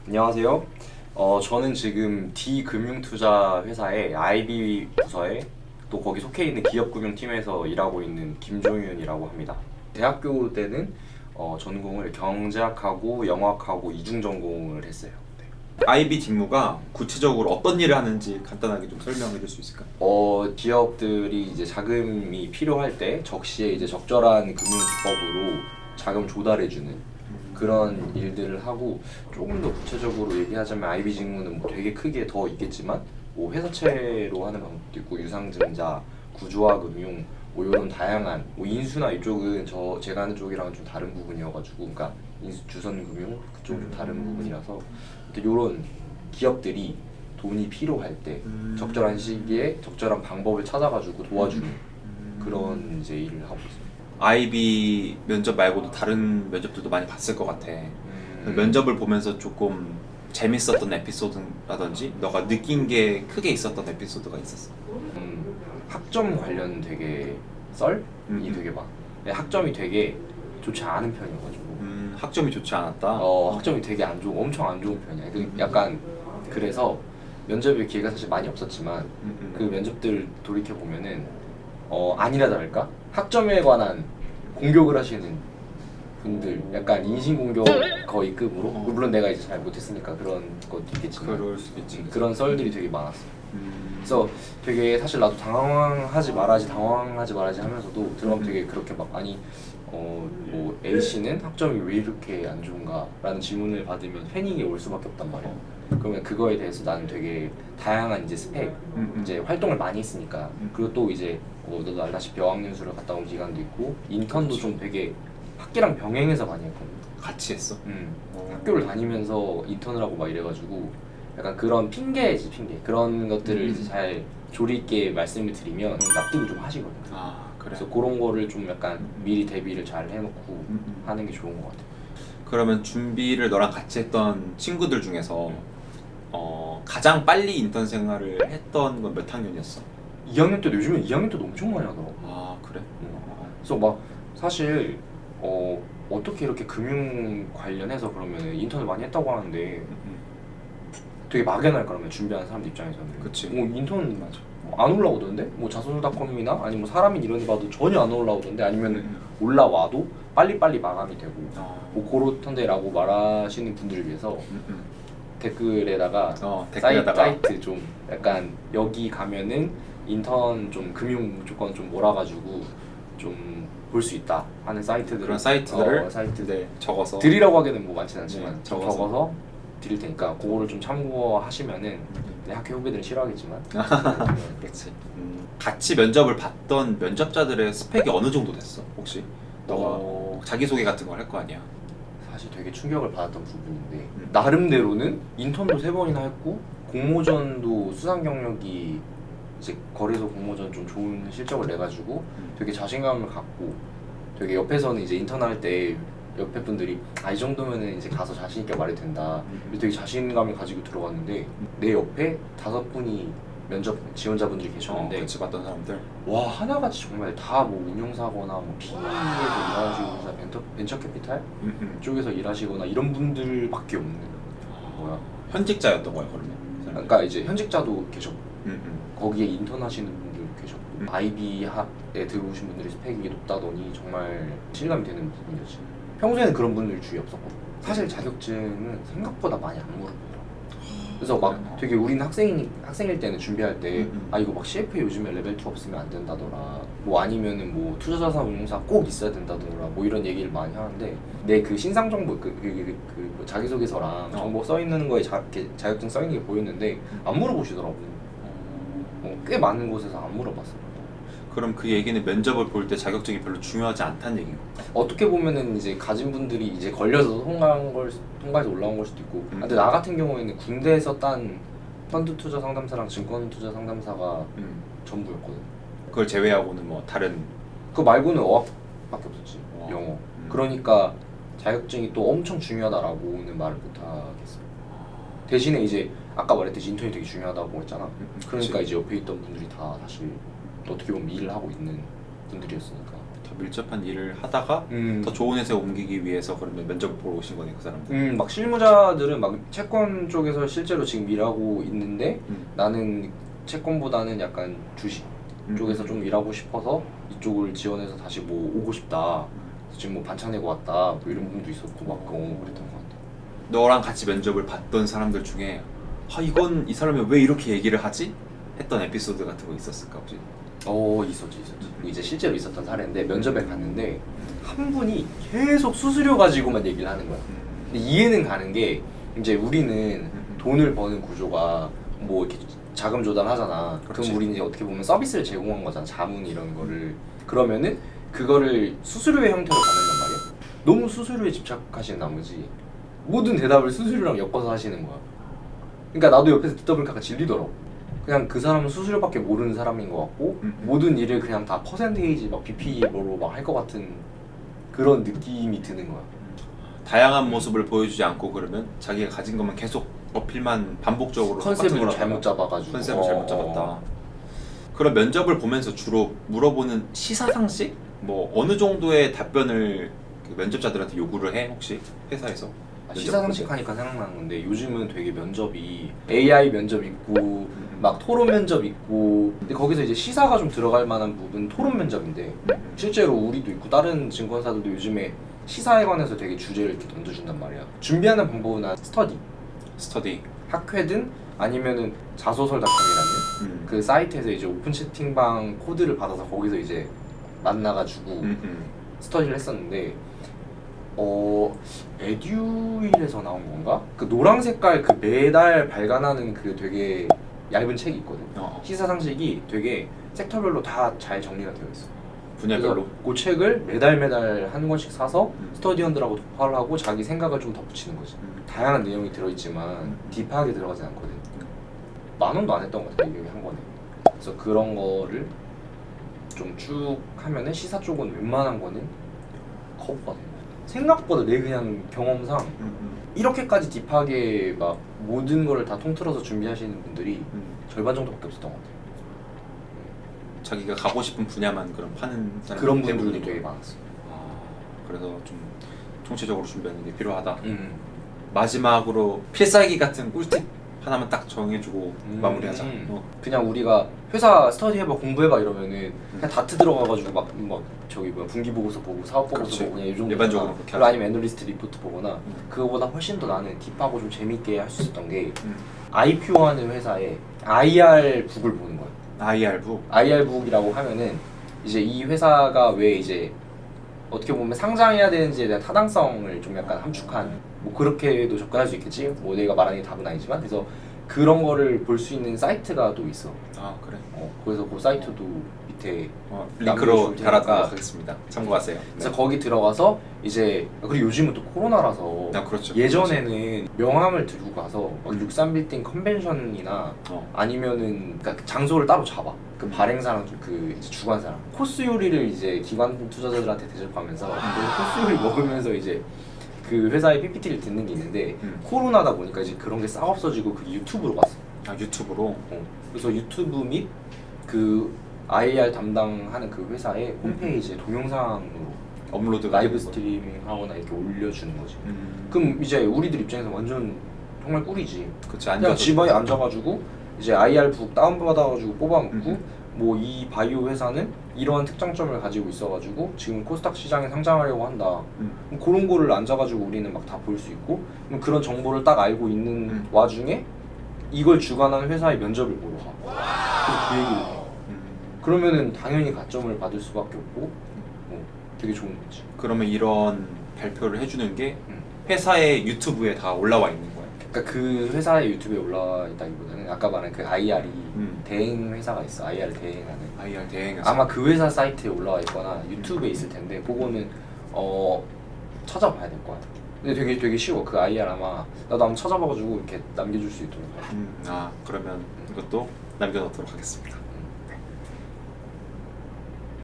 안녕하세요. 저는 지금 D금융투자 회사의 IB 부서에 또 거기 속해 있는 기업금융팀에서 일하고 있는 김종윤이라고 합니다. 대학교 때는 전공을 경제학하고 영어학하고 이중 전공을 했어요. 네. IB 직무가 구체적으로 어떤 일을 하는지 간단하게 좀 설명해 줄 수 있을까요? 기업들이 이제 자금이 필요할 때 적시에 이제 적절한 금융 기법으로 자금 조달해주는 그런 일들을 하고, 조금 더 구체적으로 얘기하자면 IB 직무는 뭐 되게 크게 더 있겠지만 뭐 회사채로 하는 방법도 있고 유상증자, 구조화 금융, 뭐 이런 다양한 뭐 인수나 이쪽은 제가 하는 쪽이랑은 좀 다른 부분이어가지고, 그러니까 주선금융 그쪽은 좀 다른 부분이라서 이런 기업들이 돈이 필요할 때 적절한 시기에 적절한 방법을 찾아가지고 도와주는 그런 이제 일을 하고 있어요. IB 면접 말고도 다른 면접들도 많이 봤을 것 같아. 면접을 보면서 조금 재밌었던 에피소드라든지 너가 느낀 게 크게 있었던 에피소드가 있었어. 학점 관련 되게 썰이 되게 많아. 학점이 되게 좋지 않은 편이어가지고 학점이 좋지 않았다. 학점이 되게 안 좋은, 엄청 안 좋은 편이야. 약간 그래서 면접의 기회가 사실 많이 없었지만 그 면접들 돌이켜 보면은 아니라 다를까 학점에 관한 공격을 하시는 분들, 약간 인신공격 거의 급으로. 물론 내가 이제 잘 못했으니까 그런 것도 있겠지만 그럴 수도 있지. 그런 썰들이 되게 많았어. 그래서 되게 사실 나도 당황하지 말아야지 하면서도 들어가면 되게 그렇게 막, 아니 뭐 A씨는 학점이 왜 이렇게 안 좋은가 라는 질문을 받으면 패닉이 올 수밖에 없단 말이야. 그러면 그거에 대해서 나는 되게 다양한 이제 스펙, 이제 활동을 많이 했으니까, 그리고 또 이제 너도 알다시피 어학연수를 갔다 온 기간도 있고 인턴도 좀 되게 학기랑 병행해서 많이 했거든. 같이 했어? 학교를 다니면서 인턴을 하고 막 이래가지고 약간 그런 핑계 그런 것들을 이제 잘 조리 있게 말씀을 드리면 납득을 좀 하시거든. 아, 그래. 그래서 그런 거를 좀 약간 미리 대비를 잘 해놓고 하는 게 좋은 것 같아. 그러면 준비를 너랑 같이 했던 친구들 중에서 가장 빨리 인턴 생활을 했던 건 몇 학년이었어? 2학년 때도, 요즘에 2학년 때도 엄청 많이 하더라고. 아, 그래? 그래서 막 사실 어떻게 이렇게 금융 관련해서 그러면 인턴을 많이 했다고 하는데 되게 막연할 거라면, 준비하는 사람들 입장에서는. 그치. 인턴 맞아. 안 올라오던데? 뭐 자소서닷컴이나 아니면 뭐 사람인 이런 데 봐도 전혀 안 올라오던데, 아니면 올라와도 빨리빨리 마감이 되고 뭐 그렇던데라고 말하시는 분들을 위해서 댓글에다가 사이트 좀 약간 여기 가면은 인턴 좀 금융 무조건 좀 몰아가지고 좀 볼 수 있다 하는 사이트들을, 그런 사이트들을 사이트들 적어서 드리라고 하기는 뭐 많진 않지만 적어서 드릴 테니까 그거를 좀 참고하시면은, 내 학교 후배들은 싫어하겠지만 그렇지. 같이 면접을 봤던 면접자들의 스펙이 어느 정도 됐어? 혹시 너가 자기소개 같은 걸 할 거 아니야? 사실 되게 충격을 받았던 부분인데, 나름대로는 인턴도 3번이나 했고 공모전도 수상 경력이 이제 거래소 공모전 좀 좋은 실적을 내가지고 되게 자신감을 갖고, 되게 옆에서는 이제 인턴할 때 옆에 분들이 이 정도면은 이제 가서 자신 있게 말이 된다, 되게 자신감을 가지고 들어갔는데, 내 옆에 5분이 면접 지원자분들이 계셨는데 같이 봤던 사람들? 와, 하나같이 정말 다 뭐 운용사거나 뭐 PE에서 일하시거나 벤처 캐피탈 쪽에서 일하시거나 이런 분들밖에 없는 거야. 현직자였던 거야 그러면? 그러니까 이제 현직자도 계셨고 거기에 인턴 하시는 분들도 계셨고 IB에 들어오신 분들이 스펙이 높다더니 정말 실감이 되는 부분이었지. 평소에는 그런 분들 주위 없었거든. 사실 자격증은 생각보다 많이 안 물어보더라고. 그래서 막 되게 우리는 학생일 때는 준비할 때 이거 막 CFA 요즘에 레벨 2 없으면 안 된다더라, 뭐 아니면은 뭐 투자자산운용사 꼭 있어야 된다더라, 뭐 이런 얘기를 많이 하는데, 내 그 신상 정보 뭐 자기소개서랑 정보 써 있는 거에 자격증 써 있는 게 보였는데 안 물어보시더라고. 꽤 많은 곳에서 안 물어봤어. 그럼 그 얘기는 면접을 볼 때 자격증이 별로 중요하지 않다는 얘기인 거야? 어떻게 보면은 이제 가진 분들이 이제 걸려서 통과해서 올라온 걸 수도 있고. 근데 나 같은 경우에는 군대에서 딴 펀드 투자 상담사랑 증권 투자 상담사가 전부였거든. 그걸 제외하고는 뭐 다른 그거 말고는 어학밖에 없었지. 영어. 그러니까 자격증이 또 엄청 중요하다라고는 말을 못 하겠어. 대신에 이제 아까 말했듯이 인턴이 되게 중요하다고 했잖아. 그러니까 그치. 이제 옆에 있던 분들이 다 사실 어떻게 보면 일을 하고 있는 분들이었으니까. 더 밀접한 일을 하다가 더 좋은 회사에 옮기기 위해서 그러면 면접을 보러 오신 거네 그 사람들. 막 실무자들은 막 채권 쪽에서 실제로 지금 일하고 있는데 나는 채권보다는 약간 주식 쪽에서 좀 일하고 싶어서 이쪽을 지원해서 다시 뭐 오고 싶다. 지금 뭐 반찬 내고 왔다. 뭐 이런 분도 있었고 막 그랬던 것 같아. 너랑 같이 면접을 봤던 사람들 중에 이건 이 사람이 왜 이렇게 얘기를 하지? 했던 에피소드 같은 거 있었을까 혹시? 있었지. 이제 실제로 있었던 사례인데 면접에 갔는데 한 분이 계속 수수료 가지고만 얘기를 하는 거야. 근데 이해는 가는 게 이제 우리는 돈을 버는 구조가 뭐 이렇게 자금 조달하잖아. 그렇지. 그럼 우리는 이제 어떻게 보면 서비스를 제공한 거잖아. 자문 이런 거를. 그러면은 그거를 수수료의 형태로 받는단 말이야. 너무 수수료에 집착하시는 나머지 모든 대답을 수수료랑 엮어서 하시는 거야. 그러니까 나도 옆에서 듣다 보니까 약간 질리더라고. 그냥 그 사람은 수수료밖에 모르는 사람인 것 같고 모든 일을 그냥 다 퍼센테이지 막 BP로 막 할 것 같은 그런 느낌이 드는 거야. 다양한 모습을 보여주지 않고 그러면 자기가 가진 것만 계속 어필만 반복적으로 컨셉을 똑같은 걸 잘못 하다가 잡아가지고 컨셉을 잘못 잡았다. 그런 면접을 보면서 주로 물어보는 시사상식? 뭐 어느 정도의 답변을 그 면접자들한테 요구를 해 혹시 회사에서? 시사상식 하니까 생각나는 건데 요즘은 되게 면접이 AI 면접 있고 막 토론 면접 있고 근데 거기서 이제 시사가 좀 들어갈 만한 부분 토론 면접인데 실제로 우리도 있고 다른 증권사들도 요즘에 시사에 관해서 되게 주제를 이렇게 던져준단 말이야. 준비하는 방법은 스터디. 학회든 아니면은 자소설닷컴이라는 그 사이트에서 이제 오픈 채팅방 코드를 받아서 거기서 이제 만나가지고 스터디를 했었는데 에듀윌에서 나온 건가? 그 노랑 색깔 그 매달 발간하는 그 되게 얇은 책이 있거든. 시사 상식이 되게 섹터별로 다 잘 정리가 되어 있어. 분야별로. 그 책을 매달 한 권씩 사서 스터디원들하고 독파를 하고 자기 생각을 좀 덧붙이는 거지. 다양한 내용이 들어있지만 딥하게 들어가진 않거든. 10,000원도 안 했던 것 같아 이게 한 권에. 그래서 그런 거를 좀 쭉 하면은 시사 쪽은 웬만한 거는 커버가 돼. 생각보다 내 그냥 경험상 이렇게까지 딥하게 막 모든 거를 다 통틀어서 준비하시는 분들이 절반 정도밖에 없었던 것 같아요. 자기가 가고 싶은 분야만 그런 파는 사람 그런 분들이 되게 많았어. 그래서 좀 총체적으로 준비하는 게 필요하다. 마지막으로 필살기 같은 꿀팁 하나만 딱 정해주고 마무리하자. 그냥 우리가 회사 스터디 해봐 공부해봐 이러면은 그냥 다트 들어가가지고 막 저기 뭐야 분기 보고서 보고 사업 보고서 그렇지. 보고 그냥 이 정도 일반적으로 그렇게 그리고 아니면 애널리스트 리포트 보거나 그거보다 훨씬 더 나는 딥하고 좀 재밌게 할 수 있었던 게 IPO하는 회사에 IR북을 보는 거야. IR북? IR북이라고 하면은 이제 이 회사가 왜 이제 어떻게 보면 상장해야 되는지에 대한 타당성을 좀 약간 함축한 뭐 그렇게도 접근할 수 있겠지? 뭐 내가 말하는 게 답은 아니지만 그래서 그런 거를 볼 수 있는 사이트가 또 있어. 그래? 그래서 그 사이트도 밑에 링크로 달아두도록 하겠습니다. 참고하세요. 그래서 거기 들어가서 이제 그리고 요즘은 또 코로나라서 그렇죠. 예전에는 명함을 들고 가서 막 63빌딩 컨벤션이나 아니면은 그러니까 장소를 따로 잡아. 그 발행사랑 그 이제 주관사랑 코스 요리를 이제 기관 투자자들한테 대접하면서 그 코스 요리 먹으면서 이제 그 회사의 PPT를 듣는 게 있는데 코로나다 보니까 이제 그런 게 싹 없어지고 그게 유튜브로 갔어. 유튜브로? 그래서 유튜브 및 그 IR 담당하는 그 회사의 홈페이지에 동영상으로 업로드 라이브 스트리밍 하거나 이렇게 올려주는 거지. 그럼 이제 우리들 입장에서 완전 정말 꿀이지. 그치, 그냥 집에 앉아가지고 이제 IR북 다운받아가지고 뽑아먹고 뭐 이 바이오 회사는 이러한 특장점을 가지고 있어가지고 지금 코스닥 시장에 상장하려고 한다. 그런 거를 앉아가지고 우리는 막 다 볼 수 있고 그런 정보를 딱 알고 있는 와중에 이걸 주관하는 회사의 면접을 보러 가. 그래서 그 얘기를 해. 그러면은 당연히 가점을 받을 수밖에 없고 되게 좋은 거지. 그러면 이런 발표를 해주는 게 회사의 유튜브에 다 올라와 있는 거야? 그러니까 그 회사의 유튜브에 올라와 있다기보다는 아까 말한 그 IR이 대행 회사가 있어. IR 대행하는. IR 대행회사. 아마 그 회사 사이트에 올라와 있거나 유튜브에 있을 텐데 그거는 찾아봐야 될 것 같아. 근데 되게 쉬워. 그 IR 아마 나도 한번 찾아봐가지고 이렇게 남겨줄 수 있도록. 그러면 이것도 남겨놓도록 하겠습니다.